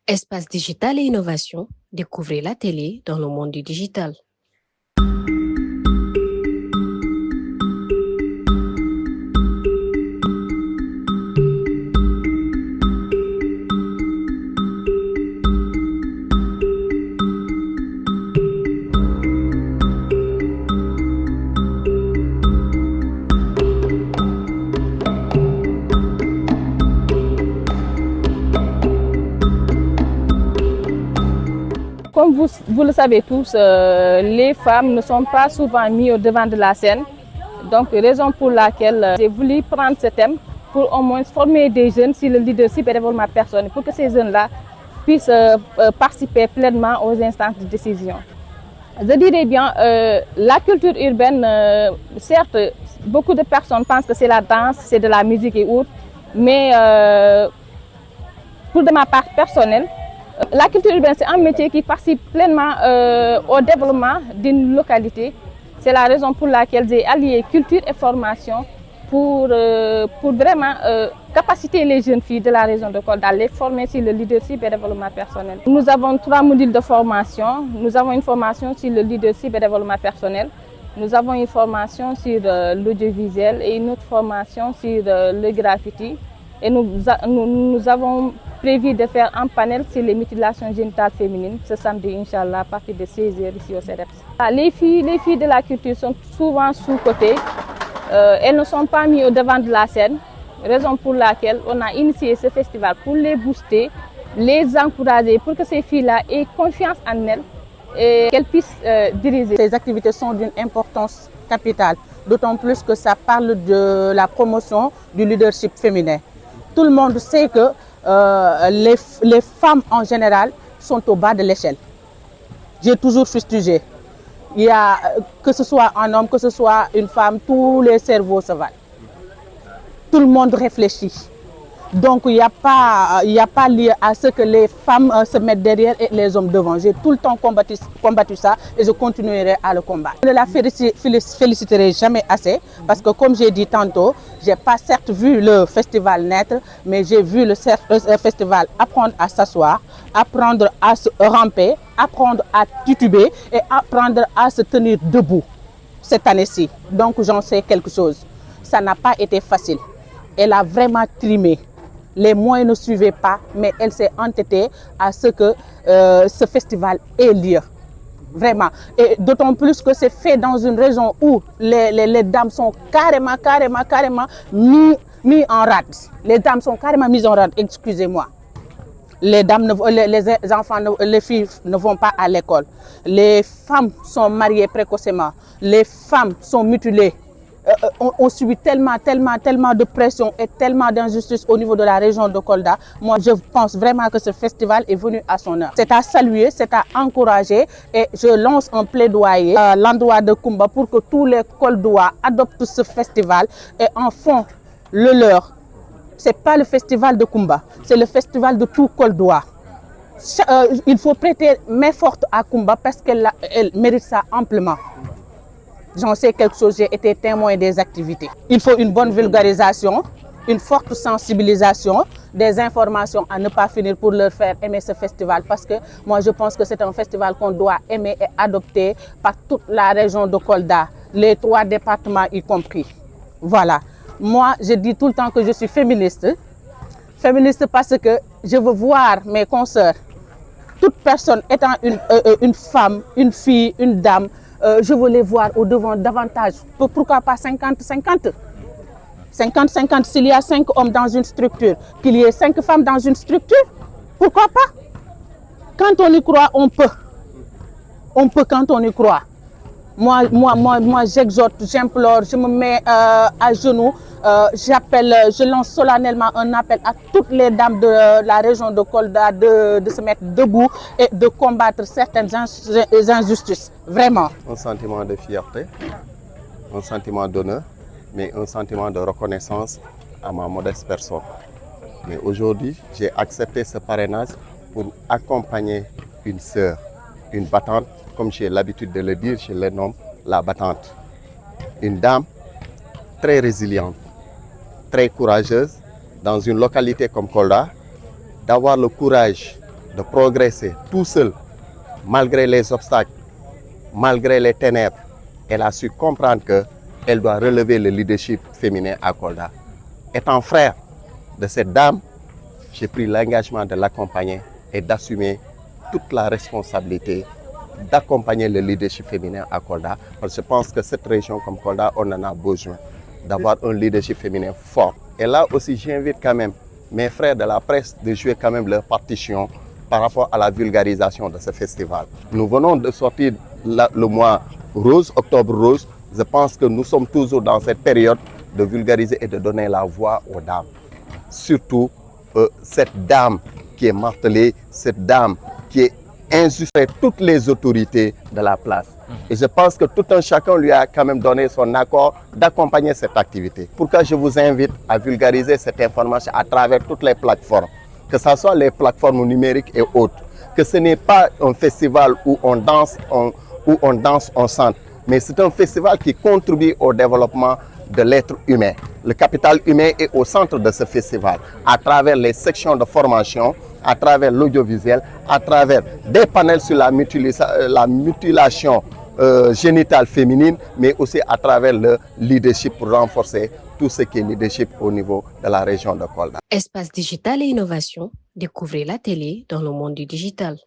Espace digital et innovation, découvrez la télé dans le monde du digital. Comme vous le savez tous, les femmes ne sont pas souvent mises au devant de la scène. Donc, raison pour laquelle j'ai voulu prendre ce thème pour au moins former des jeunes sur le leadership et le développement personnel, pour que ces jeunes-là puissent participer pleinement aux instances de décision. Je dirais bien, la culture urbaine, certes, beaucoup de personnes pensent que c'est la danse, c'est de la musique et autres, mais pour de ma part personnelle, la culture urbaine, c'est un métier qui participe pleinement au développement d'une localité. C'est la raison pour laquelle j'ai allié culture et formation pour vraiment capaciter les jeunes filles de la région de Kolda, les former sur le leadership et le développement personnel. Nous avons 3 modules de formation. Nous avons une formation sur le leadership et le développement personnel. Nous avons une formation sur l'audiovisuel et une autre formation sur le graffiti. Et nous avons prévu de faire un panel sur les mutilations génitales féminines ce samedi, Inch'Allah, à partir de 16h ici au CEDEPS. Les filles de la culture sont souvent sous-cotées. Elles ne sont pas mises au devant de la scène, raison pour laquelle on a initié ce festival pour les booster, les encourager, pour que ces filles-là aient confiance en elles et qu'elles puissent diriger. Ces activités sont d'une importance capitale, d'autant plus que ça parle de la promotion du leadership féminin. Tout le monde sait que les femmes en général sont au bas de l'échelle. J'ai toujours fustigé. Il y a, que ce soit un homme, que ce soit une femme, tous les cerveaux se valent. Tout le monde réfléchit. Donc il n'y a pas lieu à ce que les femmes se mettent derrière et les hommes devant. J'ai tout le temps combattu ça et je continuerai à le combattre. Je ne la féliciterai jamais assez parce que comme j'ai dit tantôt, je n'ai pas certes vu le festival naître, mais j'ai vu le festival apprendre à s'asseoir, apprendre à se ramper, apprendre à tituber et apprendre à se tenir debout cette année-ci. Donc j'en sais quelque chose. Ça n'a pas été facile. Elle a vraiment trimé. Les moyens ne suivaient pas, mais elle s'est entêtée à ce que ce festival ait lieu. Vraiment. Et d'autant plus que c'est fait dans une région où les dames sont carrément mis en rade. Les dames sont carrément mises en rade, excusez-moi. Les enfants, les filles ne vont pas à l'école. Les femmes sont mariées précocement. Les femmes sont mutilées. On subit tellement de pression et tellement d'injustice au niveau de la région de Kolda. Moi, je pense vraiment que ce festival est venu à son heure. C'est à saluer, c'est à encourager et je lance un plaidoyer à l'endroit de Kumba pour que tous les Koldois adoptent ce festival et en font le leur. Ce n'est pas le festival de Kumba, c'est le festival de tout Koldois. Il faut prêter main forte à Kumba parce qu'elle mérite ça amplement. J'en sais quelque chose, j'ai été témoin des activités. Il faut une bonne vulgarisation, une forte sensibilisation, des informations à ne pas finir pour leur faire aimer ce festival. Parce que moi, je pense que c'est un festival qu'on doit aimer et adopter par toute la région de Kolda, les 3 départements y compris. Voilà. Moi, je dis tout le temps que je suis féministe. Féministe parce que je veux voir mes consoeurs, toute personne étant une femme, une fille, une dame, je veux les voir au devant davantage. Pourquoi pas 50-50 ? 50-50 s'il y a 5 hommes dans une structure, qu'il y ait 5 femmes dans une structure. Pourquoi pas ? Quand on y croit, on peut. On peut quand on y croit. Moi j'exhorte, j'implore, je me mets à genoux. Je lance solennellement un appel à toutes les dames de la région de Kolda de se mettre debout et de combattre certaines injustices. Vraiment. Un sentiment de fierté, un sentiment d'honneur, mais un sentiment de reconnaissance à ma modeste personne. Mais aujourd'hui, j'ai accepté ce parrainage pour accompagner une sœur, une battante, comme j'ai l'habitude de le dire, je le nomme la battante. Une dame très résiliente, très courageuse, dans une localité comme Kolda, d'avoir le courage de progresser tout seul, malgré les obstacles, malgré les ténèbres. Elle a su comprendre qu'elle doit relever le leadership féminin à Kolda. Étant frère de cette dame, j'ai pris l'engagement de l'accompagner et d'assumer toute la responsabilité d'accompagner le leadership féminin à Kolda. Parce que je pense que cette région comme Kolda, on en a besoin d'avoir un leadership féminin fort. Et là aussi, j'invite quand même mes frères de la presse de jouer quand même leur partition par rapport à la vulgarisation de ce festival. Nous venons de sortir le mois rose, octobre rose. Je pense que nous sommes toujours dans cette période de vulgariser et de donner la voix aux dames. Surtout cette dame qui est martelée, cette dame qui est insultée toutes les autorités de la place. Et je pense que tout un chacun lui a quand même donné son accord d'accompagner cette activité. Pourquoi je vous invite à vulgariser cette information à travers toutes les plateformes, que ce soit les plateformes numériques et autres, que ce n'est pas un festival où on danse, on chante, mais c'est un festival qui contribue au développement de l'être humain. Le capital humain est au centre de ce festival, à travers les sections de formation, à travers l'audiovisuel, à travers des panels sur la mutilation génitale féminine, mais aussi à travers le leadership pour renforcer tout ce qui est leadership au niveau de la région de Kolda. Espace digital et innovation, découvrez la télé dans le monde du digital.